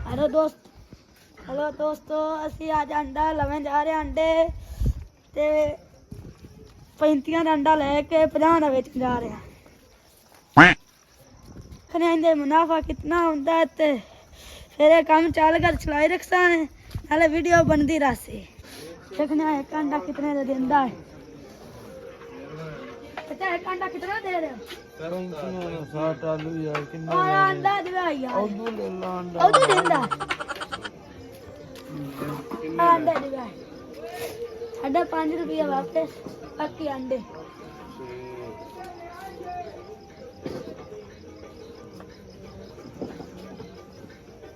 Hello दोस्तों ਅਸੀਂ ਅੱਜ ਅੰਡਾ ਲਵੇਂ ਜਾ ਰਹੇ ਅੰਡੇ ਤੇ 35 ਦਾ ਅੰਡਾ ਲੈ ਕੇ 50 ਦਾ ਵੇਚਣ ਜਾ ਰਹੇ ਹਾਂ। ਖਨੇ ਮੁਨਾਫਾ ਕਿੰਨਾ ਹੁੰਦਾ ਤੇ ਫਿਰ ਇਹ ਕੰਮ ਚੱਲ ਕਰ ਚਲਾਈ ਰੱਖਸਾਂ ਨਾਲੇ ਵੀਡੀਓ ਬਣਦੀ ਰਹੀ। देखना एक अंडा कितने दे देंदा है पता है अंडा कितना दे रहे हो करूं सुनो 60 आलू यार कितने और अंडा दिवा यार औदू ले ला अंडा औदू देंदा अंडा दिवा अंडा 5 रुपया वापस बाकी अंडे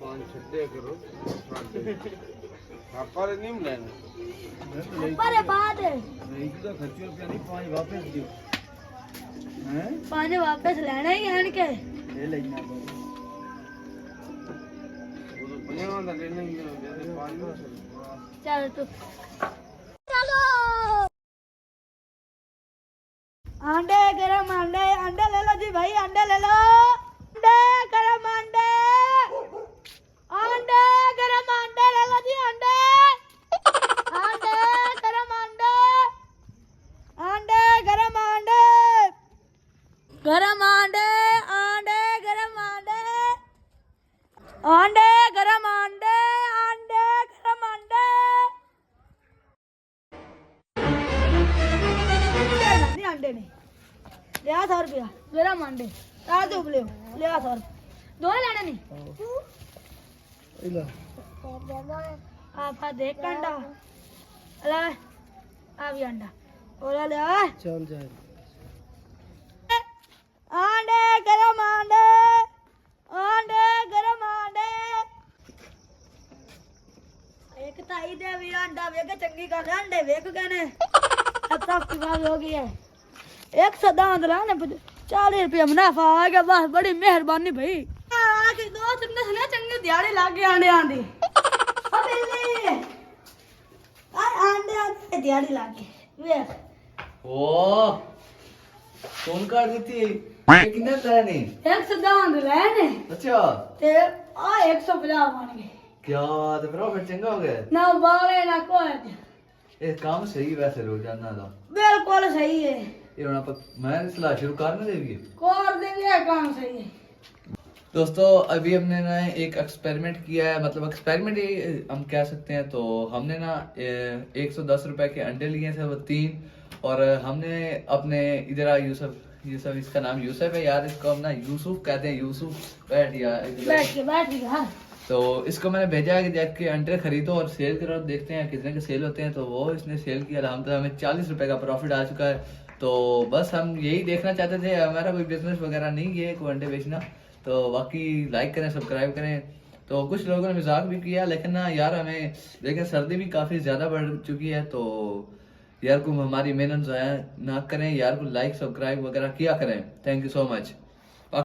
पांच छड्डे करो पर नहीं लेना पर बाद नहीं तो खर्चे रुपया नहीं पांच वापस दियो हैं 5 वापस लेना ही आन के ले लेना वो तो बनेवा दा लेना ही है पांच चल तू चलो अंडे गरम अंडे अंडे ले लो जी भाई अंडे ले लो अंडे गरम अंडे अंडे गरम अंडे ले लो जी अंडे अंडे गरम अंडे अंडे गरम अंडे गरम अंडे अंडे गरम अंडे अंडे गरम अंडे अंडे गरम अंडे नहीं अंडे नहीं लिया 100 रुपया गरम अंडे तार दो ले लिया 100 दो लेने नहीं इला आप देख अंडा अला आ भी अंडा ओला ले आ चल जाए अंडे गरम अंडे अंडे गरम अंडे एक ताई दे भी अंडा वेख चंगी गल अंडे वेख गए ने अब की बात हो गई है 110 ला ने 40 रुपया मुनाफा आ गया बस बड़ी मेहरबानी भाई आके दो चंगे चंगे दिहाड़ी लाग गए अंडे आंदी ओ बिल्ली आ अंडे आंदे दिहाड़ी लाग गई वेख ओ कौन काट देती है कितने तरह नहीं 110 लेने अच्छा ते आ 150 बन गए क्या तो प्रॉफिट चंगा हो गया ना बाले ना कोई ये काम सही वैसे रोजाना का बिल्कुल सही है ये ਹੁਣ ਆਪਾਂ मैं सलाह शुरू करने देंगे कर देंगे काम सही है दोस्तों अभी हमने ना एक एक्सपेरिमेंट किया है मतलब एक्सपेरिमेंट ही हम कह सकते हैं तो हमने ना 110 रुपए के अंडे लिए थे वो 3 और हमने अपने इधर यूसुफ इसका नाम यूसुफ है यार इसको हम ना यूसुफ कहते हैं यूसुफ बैठ गया तो इसको मैंने भेजा है कि जाके अंडे खरीदो और सेल करो देखते हैं कितने के सेल होते हैं तो वो इसने सेल किया अलहमदुलिल्लाह हमें 40 रुपए का प्रॉफिट आ चुका है तो बस हम यही देखना चाहते थे हमारा कोई बिजनेस वगैरह नहीं है कोई अंडे बेचना तो बाकी लाइक करें सब्सक्राइब करें तो कुछ लोगों ने मजाक भी किया लेकिन ना यार हमें लेकिन सर्दी भी काफ़ी ज़्यादा बढ़ चुकी है तो यार को हमारी मेहनत ज़ाया ना करें यार को लाइक सब्सक्राइब वगैरह किया करें थैंक यू सो मच।